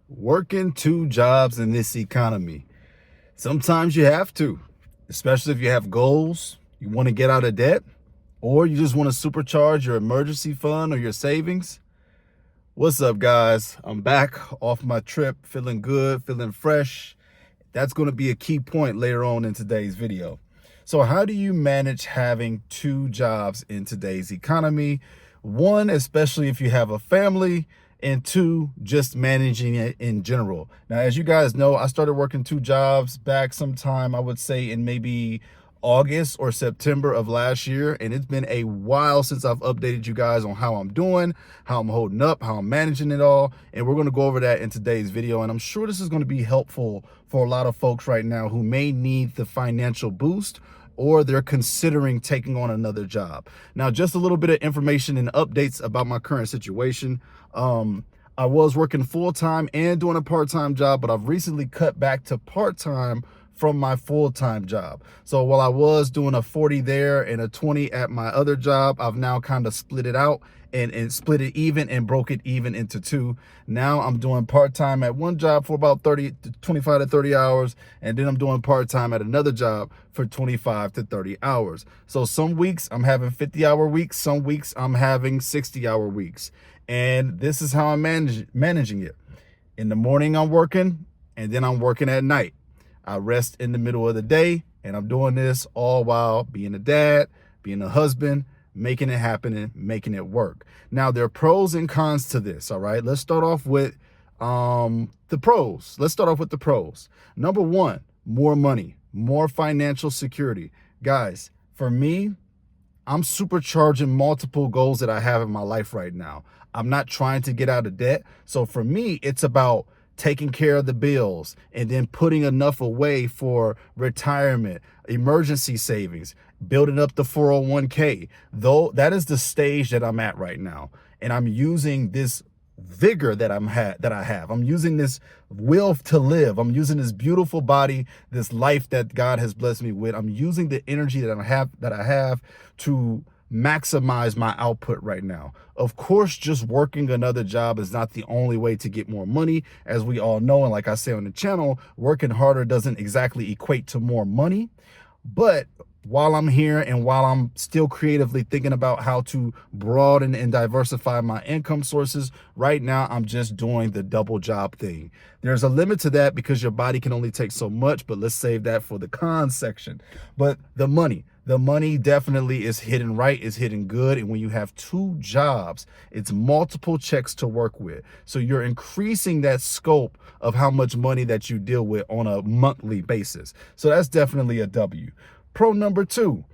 Working two jobs in this economy. Sometimes you have to, especially if you have goals, you want to get out of debt, or you just want to supercharge your emergency fund or your savings. What's up, guys? I'm back off my trip, feeling good, feeling fresh. That's going to be a key point later on in today's video. So how do you manage having two jobs in today's economy? One, especially if you have a family, and two, just managing it in general. Now, as you guys know, I started working two jobs back sometime, I would say in maybe August or September of last year, and it's been a while since I've updated you guys on how I'm doing, how I'm holding up, how I'm managing it all, and we're going to go over that in today's video. And I'm sure this is going to be helpful for a lot of folks right now who may need the financial boost, or they're considering taking on another job. Now, just a little bit of information and updates about my current situation. I was working full-time and doing a part-time job, but I've recently cut back to part-time from my full-time job. So while I was doing a 40 there and a 20 at my other job, I've now kind of split it out and split it even and broke it even into two. Now I'm doing part-time at one job for about 25 to 30 hours, and then I'm doing part-time at another job for 25 to 30 hours. So some weeks I'm having 50-hour weeks, some weeks I'm having 60-hour weeks. And this is how I'm managing it. In the morning I'm working, and then I'm working at night. I rest in the middle of the day, and I'm doing this all while being a dad, being a husband, making it happen and making it work. Now, there are pros and cons to this, all right? Let's start off with the pros. Let's start off with the pros. Number one, more money, more financial security. Guys, for me, I'm supercharging multiple goals that I have in my life right now. I'm not trying to get out of debt. So for me, it's about taking care of the bills and then putting enough away for retirement, emergency savings, building up the 401k. Though that is the stage that I'm at right now. And I'm using this vigor that I have. I'm using this will to live. I'm using this beautiful body, this life that God has blessed me with. I'm using the energy that I have to maximize my output right now. Of course, just working another job is not the only way to get more money. As we all know, and like I say on the channel, working harder doesn't exactly equate to more money. But while I'm here and while I'm still creatively thinking about how to broaden and diversify my income sources, right now I'm just doing the double job thing. There's a limit to that because your body can only take so much, but let's save that for the cons section. But the money definitely is hitting right, is hitting good. And when you have two jobs, it's multiple checks to work with. So you're increasing that scope of how much money that you deal with on a monthly basis. So that's definitely a W. Pro number two,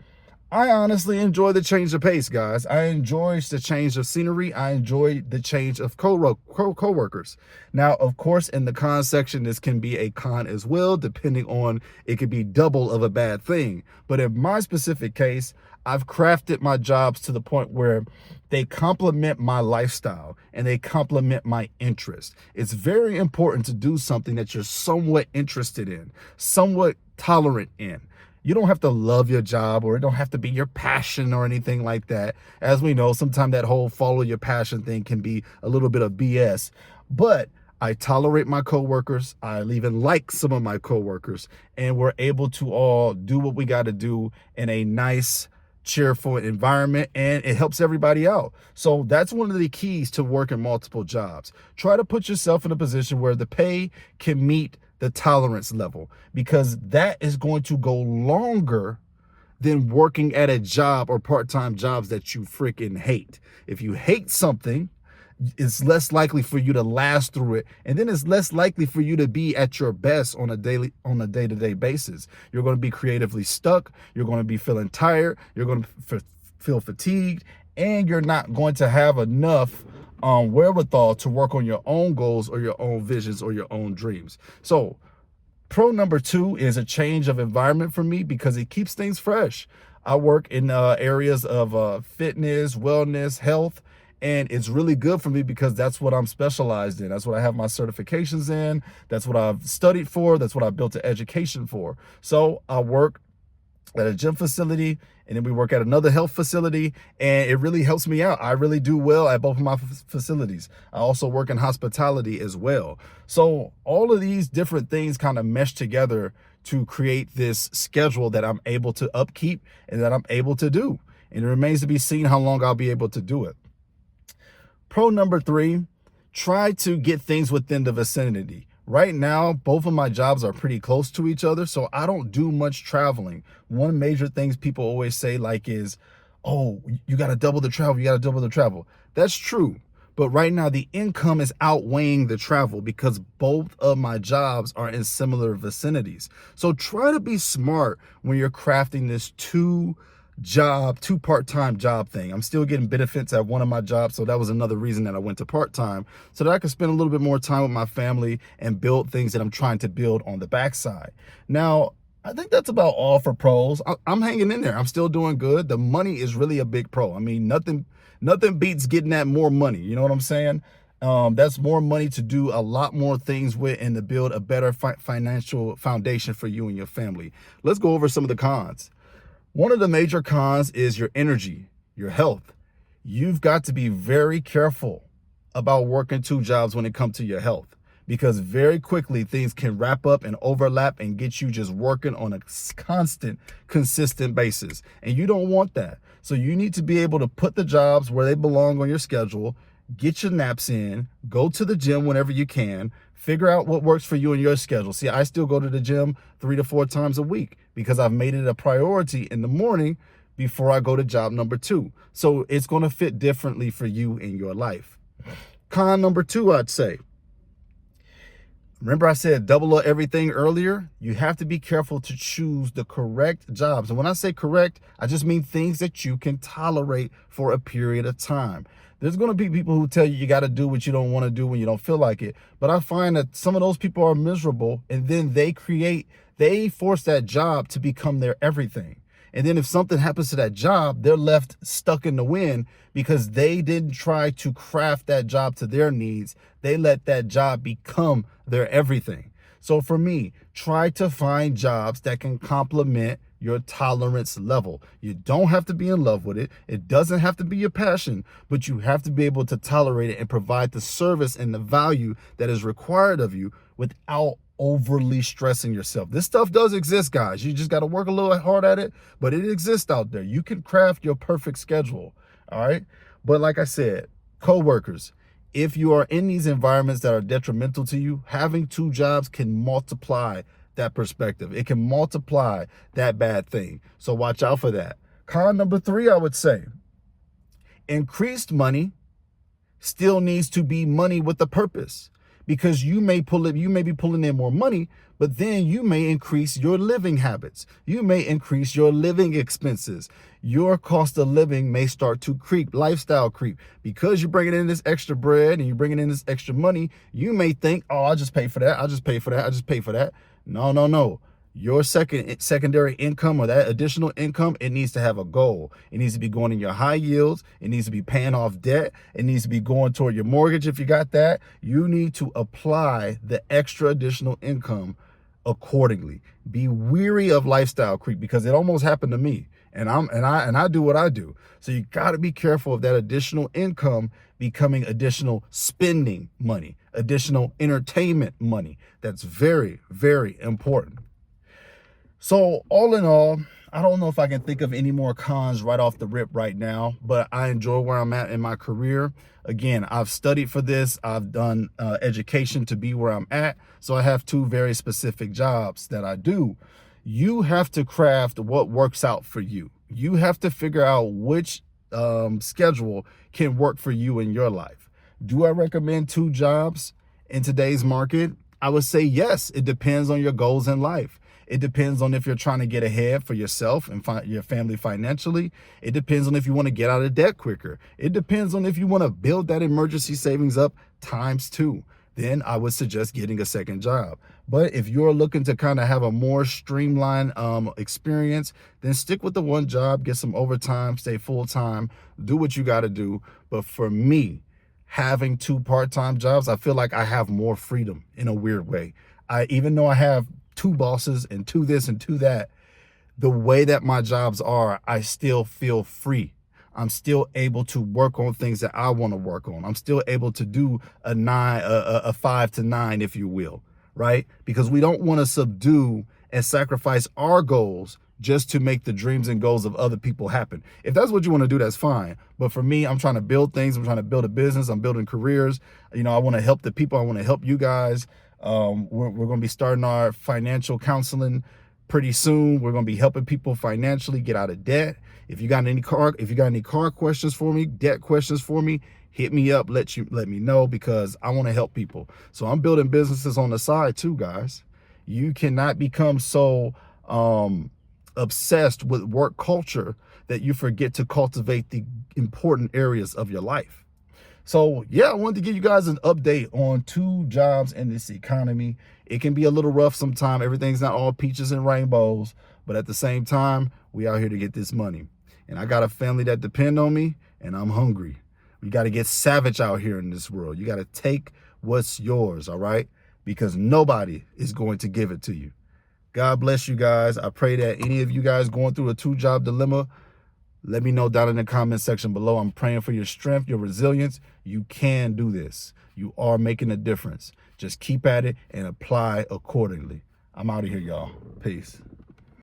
I honestly enjoy the change of pace, guys. I enjoy the change of scenery. I enjoy the change of co-workers. Now, of course, in the con section, this can be a con as well, depending on, it could be double of a bad thing. But in my specific case, I've crafted my jobs to the point where they complement my lifestyle and they complement my interest. It's very important to do something that you're somewhat interested in, somewhat tolerant in. You don't have to love your job, or it don't have to be your passion or anything like that. As we know, sometimes that whole follow your passion thing can be a little bit of BS. But I tolerate my coworkers. I even like some of my coworkers, and we're able to all do what we got to do in a nice, cheerful environment, and it helps everybody out. So that's one of the keys to working multiple jobs. Try to put yourself in a position where the pay can meet the tolerance level, because that is going to go longer than working at a job or part-time jobs that you freaking hate. If you hate something, it's less likely for you to last through it, and then it's less likely for you to be at your best on a day-to-day basis. You're going to be creatively stuck, you're going to be feeling tired, you're going to feel fatigued, and you're not going to have enough wherewithal to work on your own goals or your own visions or your own dreams. So pro number two is a change of environment for me, because it keeps things fresh. I work in areas of fitness, wellness, health, and it's really good for me because that's what I'm specialized in. That's what I have my certifications in. That's what I've studied for. That's what I built an education for. So I work at a gym facility, and then we work at another health facility, and it really helps me out. I really do well at both of my facilities. I also work in hospitality as well. So all of these different things kind of mesh together to create this schedule that I'm able to upkeep and that I'm able to do. And it remains to be seen how long I'll be able to do it. Pro number 3, try to get things within the vicinity. Right now, both of my jobs are pretty close to each other, so I don't do much traveling. One major things people always say is, oh, you got to double the travel, you got to double the travel. That's true. But right now, the income is outweighing the travel because both of my jobs are in similar vicinities. So try to be smart when you're crafting this two part-time job thing. I'm still getting benefits at one of my jobs, so that was another reason that I went to part-time, so that I could spend a little bit more time with my family and build things that I'm trying to build on the backside. Now, I think that's about all for pros. I'm hanging in there. I'm still doing good. The money is really a big pro. I mean, nothing beats getting that more money. You know what I'm saying? That's more money to do a lot more things with and to build a better financial foundation for you and your family. Let's go over some of the cons. One of the major cons is your energy, your health. You've got to be very careful about working 2 jobs when it comes to your health, because very quickly things can wrap up and overlap and get you just working on a consistent basis. And you don't want that. So you need to be able to put the jobs where they belong on your schedule, get your naps in, go to the gym whenever you can, figure out what works for you and your schedule. See, I still go to the gym 3 to 4 times a week because I've made it a priority in the morning before I go to job number 2. So it's going to fit differently for you in your life. Con number 2, I'd say, remember I said double everything earlier? You have to be careful to choose the correct jobs. And when I say correct, I just mean things that you can tolerate for a period of time. There's going to be people who tell you got to do what you don't want to do when you don't feel like it. But I find that some of those people are miserable, and then they force that job to become their everything. And then if something happens to that job, they're left stuck in the wind because they didn't try to craft that job to their needs. They let that job become their everything. So for me, try to find jobs that can complement your tolerance level. You don't have to be in love with it. It doesn't have to be your passion, but you have to be able to tolerate it and provide the service and the value that is required of you without overly stressing yourself. This stuff does exist, guys. You just got to work a little hard at it, but it exists out there. You can craft your perfect schedule. All right. But like I said, coworkers, if you are in these environments that are detrimental to you, having 2 jobs can multiply that perspective. It can multiply that bad thing. So watch out for that. Con number 3, I would say, increased money still needs to be money with a purpose, because you may be pulling in more money, but then you may increase your living habits. You may increase your living expenses. Your cost of living may start to creep, lifestyle creep, because you're bringing in this extra bread and you're bringing in this extra money. You may think, oh, I'll just pay for that. I'll just pay for that. I'll just pay for that. No. Your secondary income, or that additional income, it needs to have a goal. It needs to be going in your high yields. It needs to be paying off debt. It needs to be going toward your mortgage if you got that. You need to apply the extra additional income accordingly. Be weary of lifestyle creep, because it almost happened to me. And I do what I do. So you got to be careful of that additional income becoming additional spending money, additional entertainment money. That's very, very important. So all in all, I don't know if I can think of any more cons right off the rip right now, but I enjoy where I'm at in my career. Again, I've studied for this. I've done education to be where I'm at. So I have 2 very specific jobs that I do. You have to craft what works out for you. You have to figure out which schedule can work for you in your life. Do I recommend 2 jobs in today's market? I would say yes. It depends on your goals in life. It depends on if you're trying to get ahead for yourself and your family financially. It depends on if you want to get out of debt quicker. It depends on if you want to build that emergency savings up ×2. Then I would suggest getting a second job. But if you're looking to kind of have a more streamlined experience, then stick with the 1 job, get some overtime, stay full-time, do what you got to do. But for me, having 2 part-time jobs, I feel like I have more freedom in a weird way. Even though I have 2 bosses and 2 this and 2 that, the way that my jobs are, I still feel free. I'm still able to work on things that I want to work on. I'm still able to do a 5 to 9, if you will, right? Because we don't want to subdue and sacrifice our goals just to make the dreams and goals of other people happen. If that's what you want to do, that's fine. But for me, I'm trying to build things. I'm trying to build a business. I'm building careers. You know, I want to help the people. I want to help you guys. We're going to be starting our financial counseling pretty soon. We're going to be helping people financially get out of debt. If you got any car questions for me, debt questions for me, hit me up. Let me know, because I want to help people. So I'm building businesses on the side too, guys. You cannot become so obsessed with work culture that you forget to cultivate the important areas of your life. So yeah, I wanted to give you guys an update on 2 jobs in this economy. It can be a little rough sometimes. Everything's not all peaches and rainbows, but at the same time, we out here to get this money. And I got a family that depend on me, and I'm hungry. We got to get savage out here in this world. You got to take what's yours, all right? Because nobody is going to give it to you. God bless you guys. I pray that any of you guys going through a 2-job dilemma, let me know down in the comment section below. I'm praying for your strength, your resilience. You can do this. You are making a difference. Just keep at it and apply accordingly. I'm out of here, y'all. Peace.